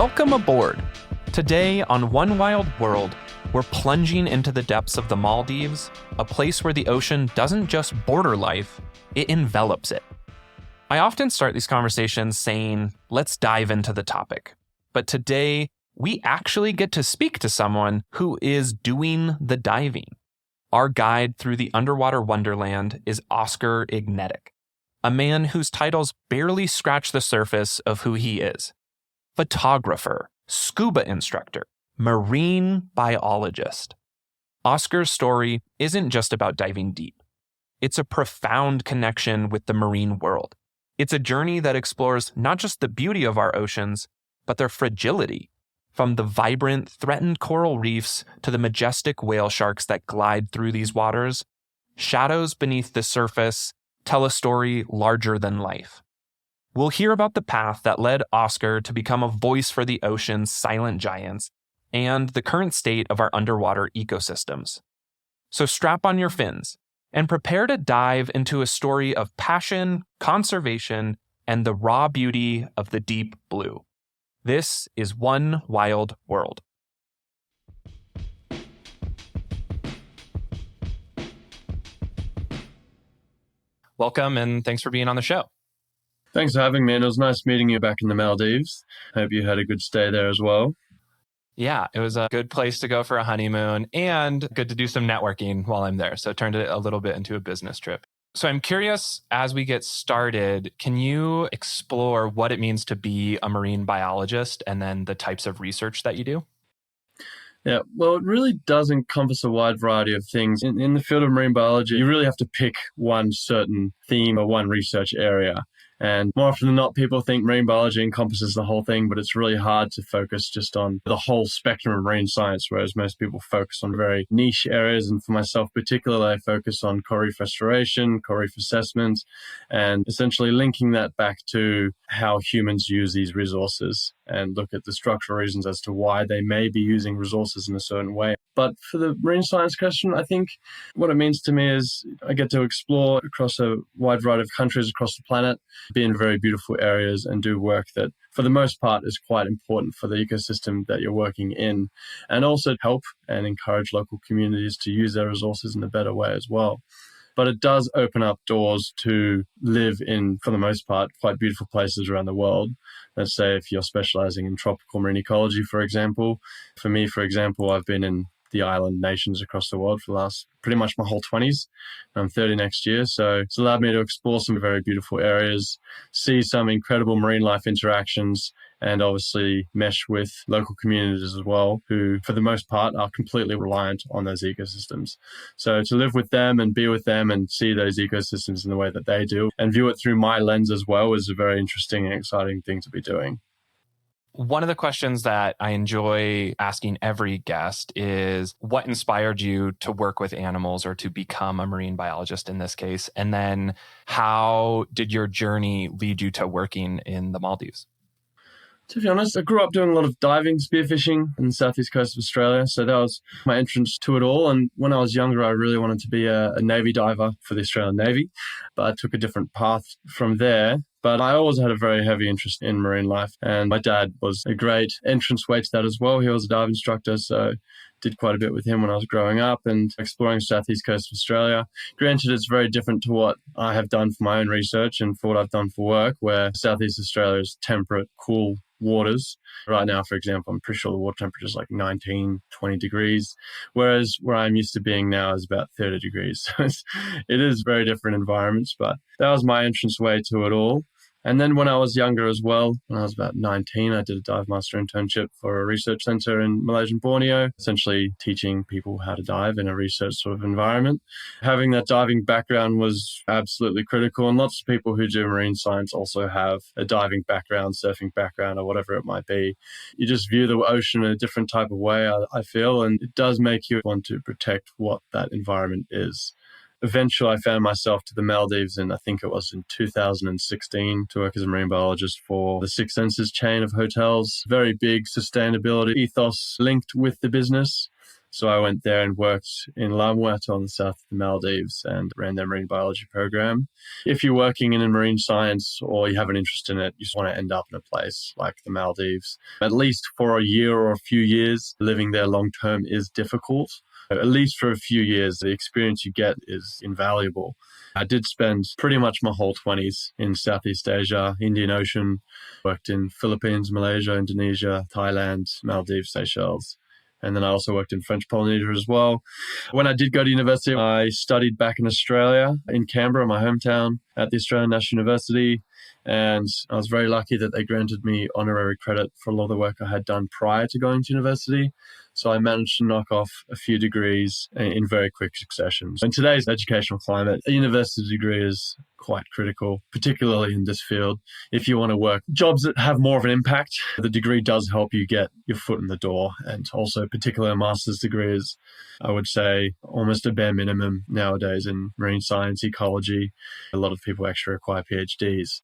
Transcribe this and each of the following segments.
Welcome aboard. Today on One Wild World, we're plunging into the depths of the Maldives, a place where the ocean doesn't just border life, it envelops it. I often start these conversations saying, let's dive into the topic. But today, we actually get to speak to someone who is doing the diving. Our guide through the underwater wonderland is Oscar Ignetik, a man whose titles barely scratch the surface of who he is. Photographer, scuba instructor, marine biologist. Oscar's story isn't just about diving deep. It's a profound connection with the marine world. It's a journey that explores not just the beauty of our oceans, but their fragility, from the vibrant, threatened coral reefs to the majestic whale sharks that glide through these waters. Shadows beneath the surface tell a story larger than life. We'll hear about the path that led Oscar to become a voice for the ocean's silent giants and the current state of our underwater ecosystems. So strap on your fins and prepare to dive into a story of passion, conservation, and the raw beauty of the deep blue. This is One Wild World. Welcome and thanks for being on the show. Thanks for having me, and it was nice meeting you back in the Maldives. Hope you had a good stay there as well. Yeah, it was a good place to go for a honeymoon and good to do some networking while I'm there. So it turned it a little bit into a business trip. So I'm curious, as we get started, can you explore what it means to be a marine biologist and then the types of research that you do? Yeah, well, it really does encompass a wide variety of things. In the field of marine biology, you really have to pick one certain theme or one research area. And more often than not, people think marine biology encompasses the whole thing, but it's really hard to focus just on the whole spectrum of marine science, whereas most people focus on very niche areas. And for myself particularly, I focus on coral reef restoration, coral reef assessment, and essentially linking that back to how humans use these resources and look at the structural reasons as to why they may be using resources in a certain way. But for the marine science question, I think what it means to me is I get to explore across a wide variety of countries across the planet, be in very beautiful areas and do work that, for the most part, is quite important for the ecosystem that you're working in, and also help and encourage local communities to use their resources in a better way as well. But it does open up doors to live in, for the most part, quite beautiful places around the world. Let's say if you're specializing in tropical marine ecology, for example. For me, for example, I've been in the island nations across the world for the last pretty much my whole 20s. I'm 30 next year. So it's allowed me to explore some very beautiful areas, see some incredible marine life interactions, and obviously mesh with local communities as well, who for the most part are completely reliant on those ecosystems. So to live with them and be with them and see those ecosystems in the way that they do and view it through my lens as well is a very interesting and exciting thing to be doing. One of the questions that I enjoy asking every guest is what inspired you to work with animals or to become a marine biologist in this case? And then how did your journey lead you to working in the Maldives? To be honest, I grew up doing a lot of diving, spearfishing in the southeast coast of Australia. So that was my entrance to it all. And when I was younger, I really wanted to be a Navy diver for the Australian Navy. But I took a different path from there. But I always had a very heavy interest in marine life. And my dad was a great entranceway to that as well. He was a dive instructor, so did quite a bit with him when I was growing up and exploring the southeast coast of Australia. Granted, it's very different to what I have done for my own research and for what I've done for work, where southeast Australia is temperate, cool waters. Right now, for example, I'm pretty sure the water temperature is like 19, 20 degrees, whereas where I'm used to being now is about 30 degrees. So it is very different environments, but that was my entranceway to it all. And then when I was younger as well, when I was about 19, I did a dive master internship for a research center in Malaysian Borneo, essentially teaching people how to dive in a research sort of environment. Having that diving background was absolutely critical, and lots of people who do marine science also have a diving background, surfing background, or whatever it might be. You just view the ocean in a different type of way, I feel, and it does make you want to protect what that environment is. Eventually, I found myself to the Maldives I think it was in 2016 to work as a marine biologist for the Six Senses chain of hotels. Very big sustainability ethos linked with the business. So I went there and worked in Flamboyant on the south of the Maldives and ran their marine biology program. If you're working in marine science or you have an interest in it, you just want to end up in a place like the Maldives. At least for a year or a few years, living there long term is difficult. At least for a few years, the experience you get is invaluable. I did spend pretty much my whole 20s in Southeast Asia, Indian Ocean, worked in Philippines, Malaysia, Indonesia, Thailand, Maldives, Seychelles. And then I also worked in French Polynesia as well. When I did go to university, I studied back in Australia, in Canberra, my hometown, at the Australian National University. And I was very lucky that they granted me honorary credit for a lot of the work I had done prior to going to university. So I managed to knock off a few degrees in very quick succession. In today's educational climate, a university degree is quite critical, particularly in this field. If you want to work jobs that have more of an impact, the degree does help you get your foot in the door. And also particularly a master's degree is, I would say, almost a bare minimum nowadays in marine science, ecology. A lot of people actually require PhDs.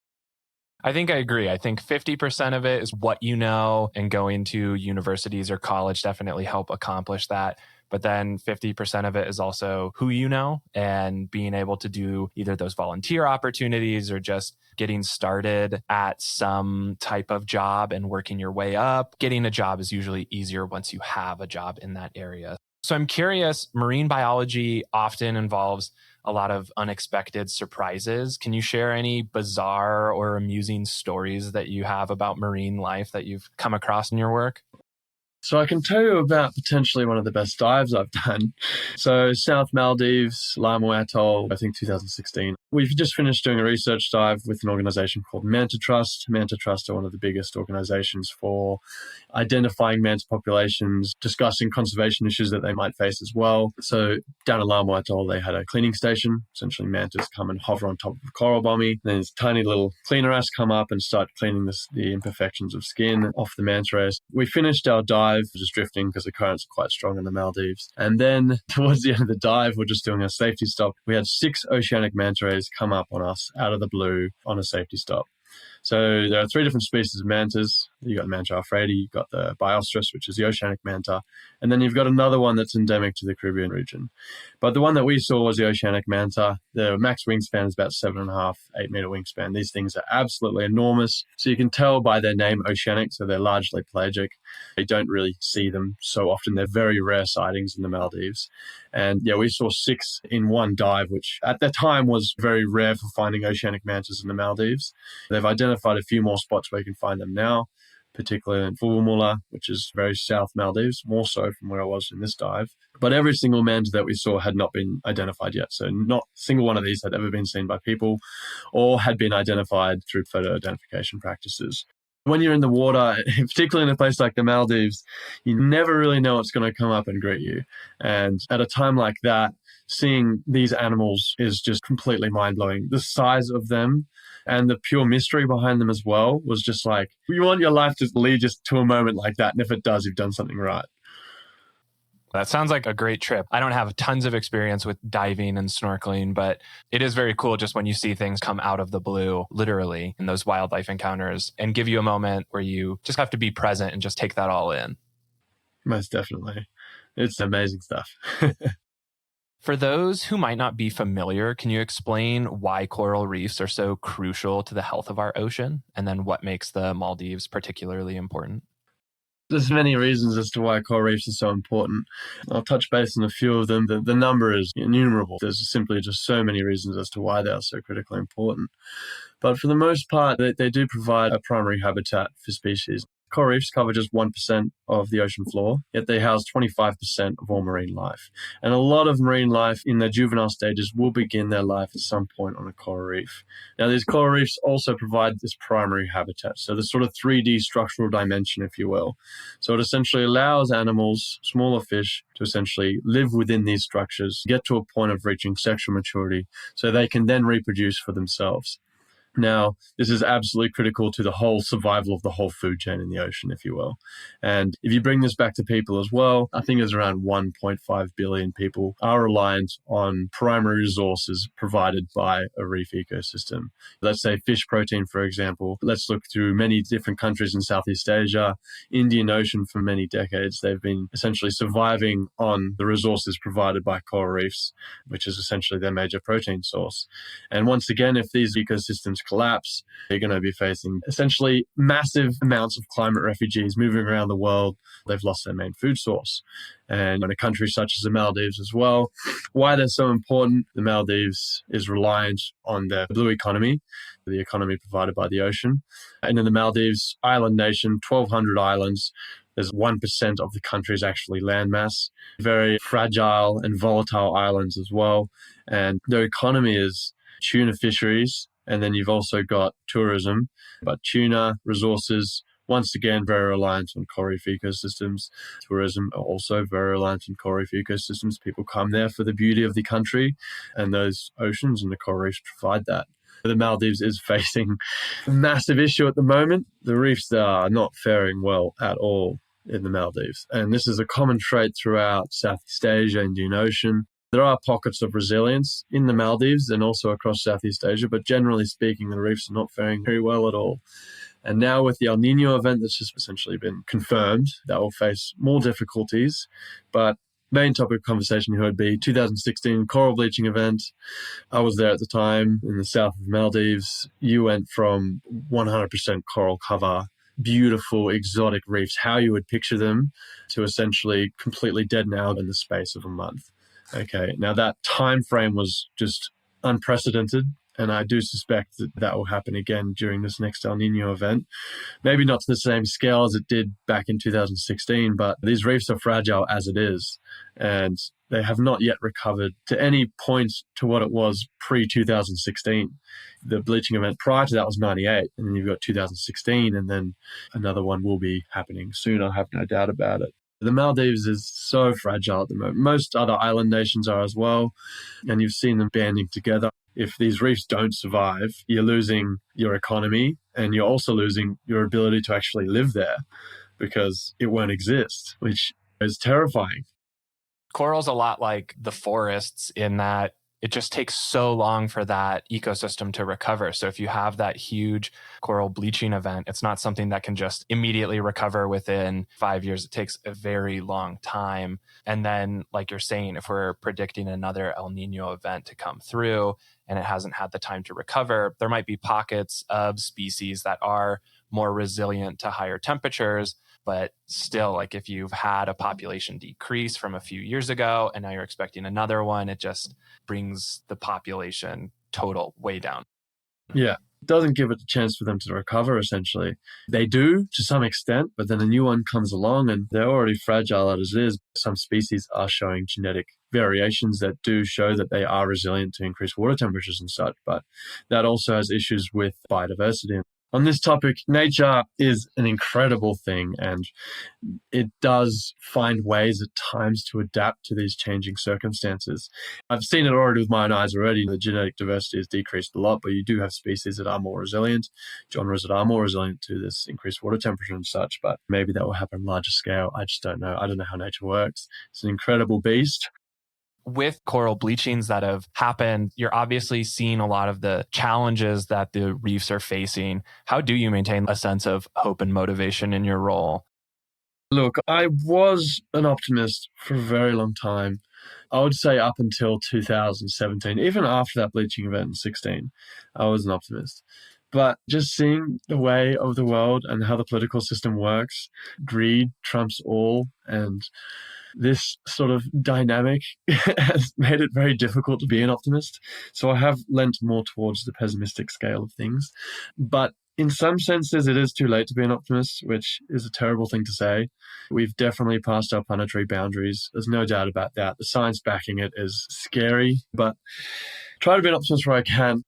I think I agree. I think 50% of it is what you know, and going to universities or college definitely help accomplish that. But then 50% of it is also who you know and being able to do either those volunteer opportunities or just getting started at some type of job and working your way up. Getting a job is usually easier once you have a job in that area. So I'm curious, marine biology often involves a lot of unexpected surprises. Can you share any bizarre or amusing stories that you have about marine life that you've come across in your work? So I can tell you about potentially one of the best dives I've done. So South Maldives, Lamu Atoll, I think 2016. We've just finished doing a research dive with an organization called Manta Trust. Manta Trust are one of the biggest organizations for identifying manta populations, discussing conservation issues that they might face as well. So down in Lamu Atoll, they had a cleaning station. Essentially, mantas come and hover on top of a coral bommy. Then this tiny little cleaner has come up and start cleaning the imperfections of skin off the manta rays. We finished our dive, just drifting because the currents are quite strong in the Maldives. And then towards the end of the dive, we're just doing a safety stop. We had 6 oceanic manta rays come up on us out of the blue on a safety stop. So there are 3 different species of mantas. You've got the manta alfredi, you've got the biologist, which is the oceanic manta, and then you've got another one that's endemic to the Caribbean region. But the one that we saw was the oceanic manta. The max wingspan is about 7.5, 8 meter wingspan. These things are absolutely enormous. So you can tell by their name, oceanic, so they're largely pelagic. You don't really see them so often. They're very rare sightings in the Maldives. And yeah, we saw 6 in one dive, which at the time was very rare for finding oceanic mantas in the Maldives. They've identified a few more spots where you can find them now, particularly in Fulmula, which is very south Maldives, more so from where I was in this dive. But every single manta that we saw had not been identified yet. So not a single one of these had ever been seen by people or had been identified through photo identification practices. When you're in the water, particularly in a place like the Maldives, you never really know what's going to come up and greet you. And at a time like that, seeing these animals is just completely mind-blowing. The size of them and the pure mystery behind them as well was just like, you want your life to lead just to a moment like that. And if it does, you've done something right. That sounds like a great trip. I don't have tons of experience with diving and snorkeling, but it is very cool just when you see things come out of the blue, literally, in those wildlife encounters and give you a moment where you just have to be present and just take that all in. Most definitely. It's amazing stuff. For those who might not be familiar, can you explain why coral reefs are so crucial to the health of our ocean, and then what makes the Maldives particularly important? There's many reasons as to why coral reefs are so important. I'll touch base on a few of them. The number is innumerable. There's simply just so many reasons as to why they are so critically important. But for the most part, they do provide a primary habitat for species. Coral reefs cover just 1% of the ocean floor, yet they house 25% of all marine life. And a lot of marine life in their juvenile stages will begin their life at some point on a coral reef. Now, these coral reefs also provide this primary habitat, so this sort of 3D structural dimension, if you will. So it essentially allows animals, smaller fish, to essentially live within these structures, get to a point of reaching sexual maturity, so they can then reproduce for themselves. Now, this is absolutely critical to the whole survival of the whole food chain in the ocean, if you will. And if you bring this back to people as well, I think there's around 1.5 billion people are reliant on primary resources provided by a reef ecosystem. Let's say fish protein, for example. Let's look through many different countries in Southeast Asia, Indian Ocean for many decades. They've been essentially surviving on the resources provided by coral reefs, which is essentially their major protein source. And once again, if these ecosystems collapse, they're going to be facing essentially massive amounts of climate refugees moving around the world. They've lost their main food source. And in a country such as the Maldives as well, why they're so important, the Maldives is reliant on their blue economy, the economy provided by the ocean. And in the Maldives, island nation, 1,200 islands, there's 1% of the country's actually landmass. Very fragile and volatile islands as well. And their economy is tuna fisheries, and then you've also got tourism. But tuna resources, once again, very reliant on coral reef ecosystems. Tourism are also very reliant on coral reef ecosystems. People come there for the beauty of the country, and those oceans and the coral reefs provide that. The Maldives is facing a massive issue at the moment. The reefs are not faring well at all in the Maldives. And this is a common trait throughout Southeast Asia, Indian Ocean. There are pockets of resilience in the Maldives and also across Southeast Asia, but generally speaking, the reefs are not faring very well at all. And now with the El Nino event that's just essentially been confirmed, that will face more difficulties. But main topic of conversation here would be 2016 coral bleaching event. I was there at the time in the south of Maldives. You went from 100% coral cover, beautiful exotic reefs, how you would picture them, to essentially completely dead now in the space of a month. Okay, now that time frame was just unprecedented, and I do suspect that that will happen again during this next El Nino event. Maybe not to the same scale as it did back in 2016, but these reefs are fragile as it is, and they have not yet recovered to any point to what it was pre-2016. The bleaching event prior to that was 98, and then you've got 2016, and then another one will be happening soon, I have no doubt about it. The Maldives is so fragile at the moment. Most other island nations are as well, and you've seen them banding together. If these reefs don't survive, you're losing your economy, and you're also losing your ability to actually live there because it won't exist, which is terrifying. Coral's a lot like the forests in that it just takes so long for that ecosystem to recover. So if you have that huge coral bleaching event, it's not something that can just immediately recover within 5 years. It takes a very long time. And then, like you're saying, if we're predicting another El Nino event to come through and it hasn't had the time to recover, there might be pockets of species that are more resilient to higher temperatures. But still, like if you've had a population decrease from a few years ago and now you're expecting another one, it just brings the population total way down. Yeah, it doesn't give it a chance for them to recover, essentially. They do to some extent, but then a new one comes along and they're already fragile as it is. Some species are showing genetic variations that do show that they are resilient to increased water temperatures and such, but that also has issues with biodiversity. On this topic, nature is an incredible thing, and it does find ways at times to adapt to these changing circumstances. I've seen it already with my own eyes already. The genetic diversity has decreased a lot, but you do have species that are more resilient, genres that are more resilient to this increased water temperature and such, but maybe that will happen on a larger scale. I just don't know. I don't know how nature works. It's an incredible beast. With coral bleachings that have happened, you're obviously seeing a lot of the challenges that the reefs are facing. How do you maintain a sense of hope and motivation in your role? Look, I was an optimist for a very long time. I would say up until 2017, even after that bleaching event in 16, I was an optimist. But just seeing the way of the world and how the political system works, greed trumps all, and this sort of dynamic has made it very difficult to be an optimist. So I have lent more towards the pessimistic scale of things. But in some senses, it is too late to be an optimist, which is a terrible thing to say. We've definitely passed our planetary boundaries. There's no doubt about that. The science backing it is scary, but try to be an optimist where I can.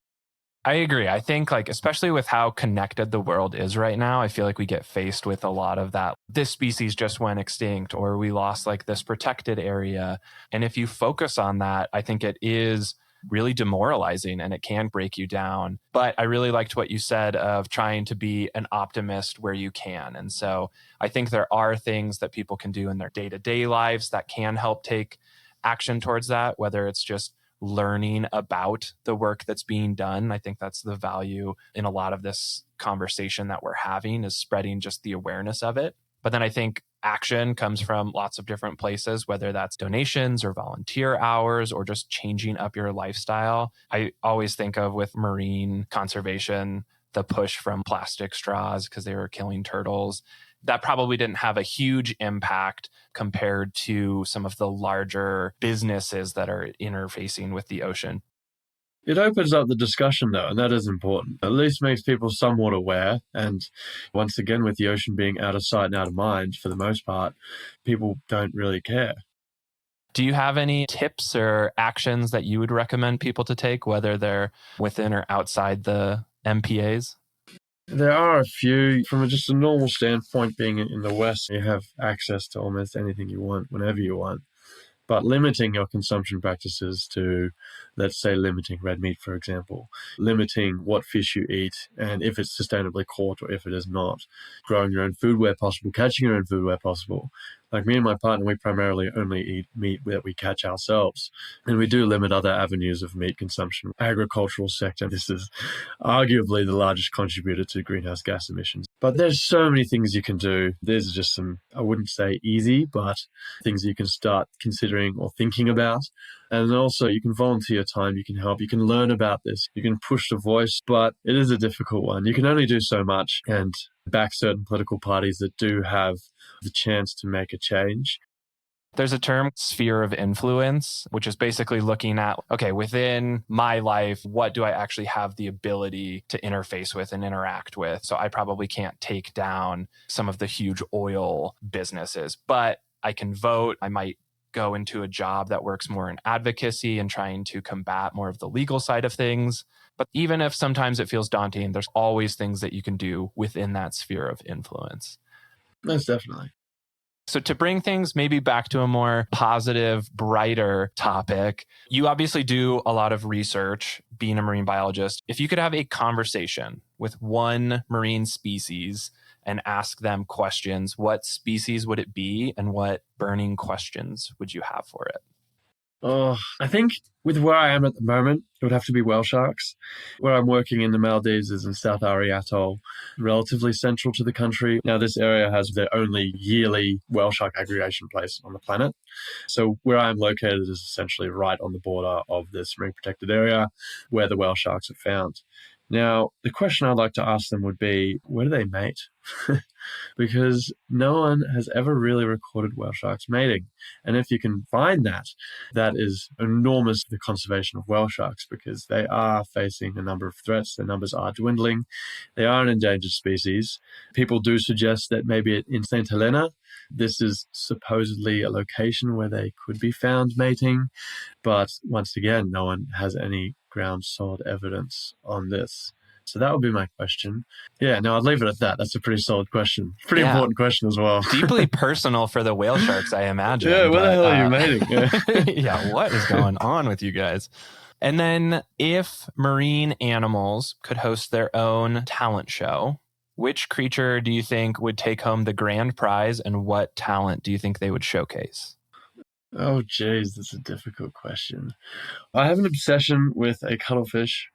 I agree. I think especially with how connected the world is right now, I feel like we get faced with a lot of that. This species just went extinct, or we lost this protected area. And if you focus on that, I think it is really demoralizing and it can break you down. But I really liked what you said of trying to be an optimist where you can. And so I think there are things that people can do in their day-to-day lives that can help take action towards that, whether it's just learning about the work that's being done. I think that's the value in a lot of this conversation that we're having, is spreading just the awareness of it. But then I think action comes from lots of different places, whether that's donations or volunteer hours or just changing up your lifestyle. I always think of, with marine conservation, the push from plastic straws because they were killing turtles. That probably didn't have a huge impact compared to some of the larger businesses that are interfacing with the ocean. It opens up the discussion, though, and that is important. At least makes people somewhat aware. And once again, with the ocean being out of sight and out of mind, for the most part, people don't really care. Do you have any tips or actions that you would recommend people to take, whether they're within or outside the MPAs? There are a few. From just a normal standpoint, being in the West, you have access to almost anything you want, whenever you want. But limiting your consumption practices to, let's say, limiting red meat, for example, limiting what fish you eat and if it's sustainably caught or if it is not, growing your own food where possible, catching your own food where possible. Like me and my partner, we primarily only eat meat that we catch ourselves. And we do limit other avenues of meat consumption. Agricultural sector, this is arguably the largest contributor to greenhouse gas emissions. But there's so many things you can do. There's just some, I wouldn't say easy, but things you can start considering or thinking about. And also you can volunteer time, you can help, you can learn about this, you can push the voice, but it is a difficult one. You can only do so much, and back certain political parties that do have the chance to make a change. There's a term, sphere of influence, which is basically looking at, okay, within my life, what do I actually have the ability to interface with and interact with? So I probably can't take down some of the huge oil businesses, but I can vote. I might go into a job that works more in advocacy and trying to combat more of the legal side of things. But even if sometimes it feels daunting, there's always things that you can do within that sphere of influence. Most definitely. So to bring things maybe back to a more positive, brighter topic, you obviously do a lot of research being a marine biologist. If you could have a conversation with one marine species and ask them questions, what species would it be and what burning questions would you have for it? Oh, I think with where I am at the moment, it would have to be whale sharks. Where I'm working in the Maldives is in South Ari Atoll, relatively central to the country. Now, this area has their only yearly whale shark aggregation place on the planet. So where I'm located is essentially right on the border of this marine protected area where the whale sharks are found. Now, the question I'd like to ask them would be, where do they mate? Because no one has ever really recorded whale sharks mating. And if you can find that, that is enormous for the conservation of whale sharks, because they are facing a number of threats. Their numbers are dwindling. They are an endangered species. People do suggest that maybe in St. Helena, this is supposedly a location where they could be found mating. But once again, no one has any ground solid evidence on this. So that would be my question. Yeah, no, I'd leave it at that. That's a pretty solid question. Pretty important question as well. Deeply personal for the whale sharks, I imagine. Yeah, where the hell are you mating? Yeah. Yeah, what is going on with you guys? And then if marine animals could host their own talent show, which creature do you think would take home the grand prize and what talent do you think they would showcase? Oh, geez, that's a difficult question. I have an obsession with a cuttlefish.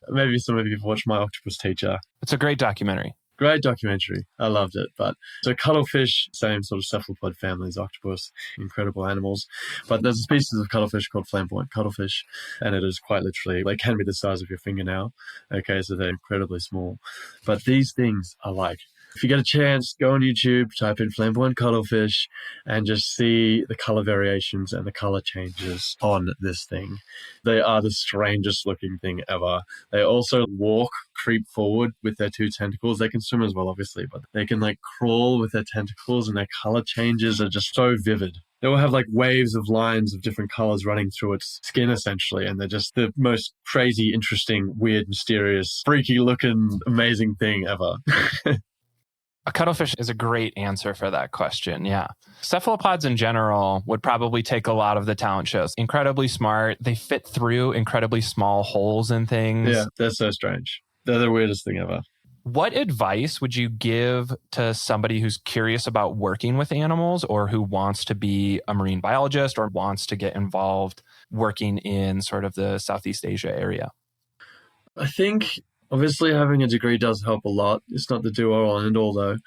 Maybe some of you have watched My Octopus Teacher. It's a great documentary. Great documentary. I loved it. But so cuttlefish, same sort of cephalopod family as octopus, incredible animals. But there's a species of cuttlefish called flamboyant cuttlefish, and it is quite literally, they can be the size of your fingernail. Okay, so they're incredibly small. But these things are like, if you get a chance, go on YouTube, type in flamboyant cuttlefish, and just see the color variations and the color changes on this thing. They are the strangest looking thing ever. They also walk, creep forward with their two tentacles. They can swim as well, obviously, but they can like crawl with their tentacles, and their color changes are just so vivid. They will have like waves of lines of different colors running through its skin, essentially, and they're just the most crazy, interesting, weird, mysterious, freaky looking, amazing thing ever. A cuttlefish is a great answer for that question. Yeah. Cephalopods in general would probably take a lot of the talent shows. Incredibly smart. They fit through incredibly small holes and things. Yeah, they're so strange. They're the weirdest thing ever. What advice would you give to somebody who's curious about working with animals or who wants to be a marine biologist or wants to get involved working in sort of the Southeast Asia area? I think obviously having a degree does help a lot. It's not the do-all and end-all though. I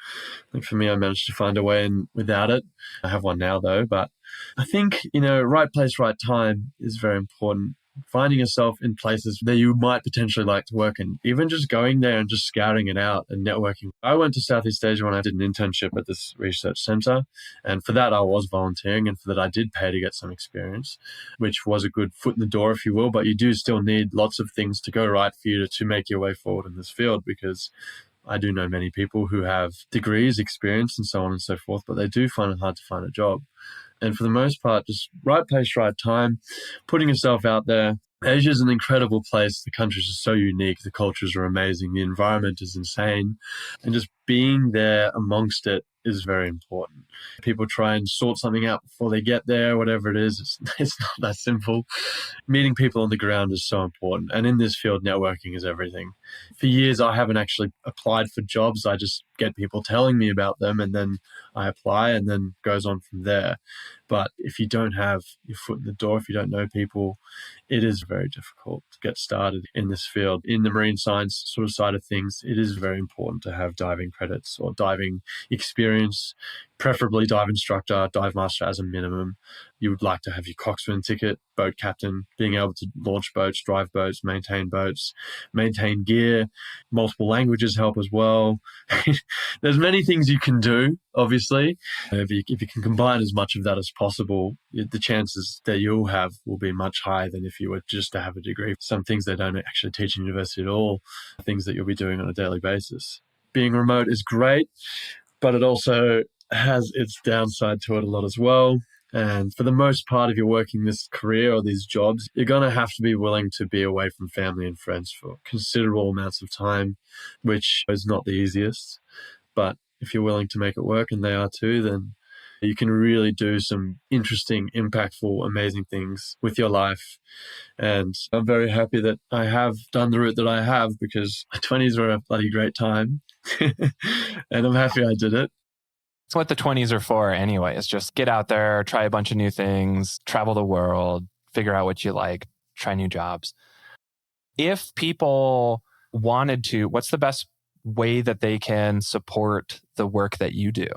think for me, I managed to find a way in without it. I have one now though, but I think, right place, right time is very important. Finding yourself in places that you might potentially like to work in, even just going there and just scouting it out and networking. I went to Southeast Asia when I did an internship at this research center. And for that, I was volunteering. And for that, I did pay to get some experience, which was a good foot in the door, if you will. But you do still need lots of things to go right for you to make your way forward in this field, because I do know many people who have degrees, experience, and so on and so forth, but they do find it hard to find a job. And for the most part, just right place, right time, putting yourself out there. Asia is an incredible place. The countries are so unique. The cultures are amazing. The environment is insane. And just being there amongst it is very important. People try and sort something out before they get there, whatever it is. It's not that simple. Meeting people on the ground is so important. And in this field, networking is everything. For years, I haven't actually applied for jobs. I just get people telling me about them, and then I apply, and then goes on from there. But if you don't have your foot in the door, if you don't know people, it is very difficult to get started in this field. In the marine science sort of side of things, it is very important to have diving credits or diving experience, preferably dive instructor, dive master as a minimum. You would like to have your coxswain ticket, boat captain, being able to launch boats, drive boats, maintain gear. Multiple languages help as well. There's many things you can do, obviously. If you can combine as much of that as possible, the chances that you'll have will be much higher than if you were just to have a degree. Some things they don't actually teach in university at all, things that you'll be doing on a daily basis. Being remote is great, but it also has its downside to it a lot as well. And for the most part, if you're working this career or these jobs, you're going to have to be willing to be away from family and friends for considerable amounts of time, which is not the easiest. But if you're willing to make it work, and they are too, then you can really do some interesting, impactful, amazing things with your life. And I'm very happy that I have done the route that I have, because my 20s were a bloody great time. And I'm happy I did it. It's what the 20s are for anyway. It's just get out there, try a bunch of new things, travel the world, figure out what you like, try new jobs. If people wanted to, what's the best way that they can support the work that you do?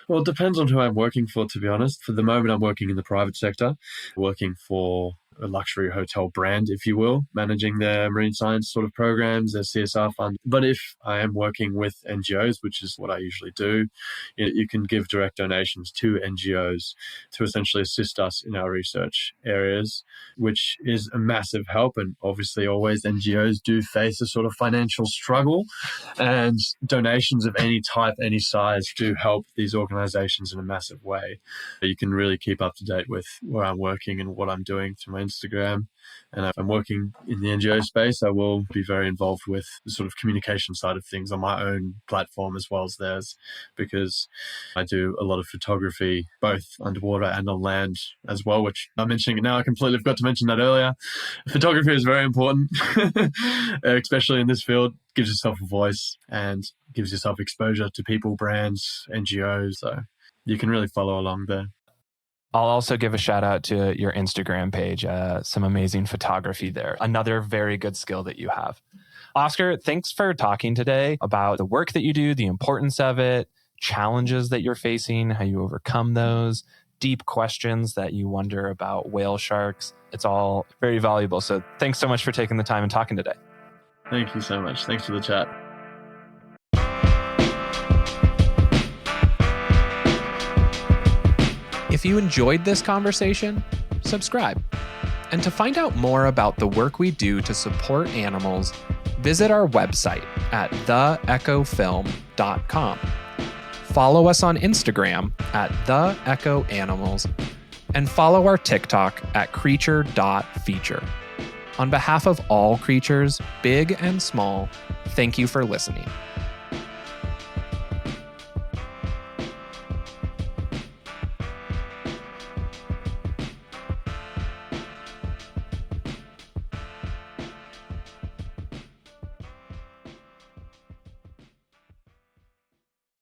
Well, it depends on who I'm working for, to be honest. For the moment, I'm working in the private sector, working for a luxury hotel brand, if you will, managing their marine science sort of programs, their CSR fund. But if I am working with NGOs, which is what I usually do, you can give direct donations to NGOs to essentially assist us in our research areas, which is a massive help. And obviously, always NGOs do face a sort of financial struggle, and donations of any type, any size do help these organizations in a massive way. You can really keep up to date with where I'm working and what I'm doing through my Instagram. And if I'm working in the NGO space, I will be very involved with the sort of communication side of things on my own platform as well as theirs, because I do a lot of photography, both underwater and on land as well, which I'm mentioning it now. I completely forgot to mention that earlier. Photography is very important, especially in this field. Gives yourself a voice and gives yourself exposure to people, brands, NGOs. So you can really follow along there. I'll also give a shout out to your Instagram page. Some amazing photography there. Another very good skill that you have. Oscar, thanks for talking today about the work that you do, the importance of it, challenges that you're facing, how you overcome those, deep questions that you wonder about whale sharks. It's all very valuable. So thanks so much for taking the time and talking today. Thank you so much. Thanks for the chat. If you enjoyed this conversation, subscribe. And to find out more about the work we do to support animals, visit our website at theechofilm.com. Follow us on Instagram at theechoanimals, and follow our TikTok at creature.feature. On behalf of all creatures, big and small, thank you for listening.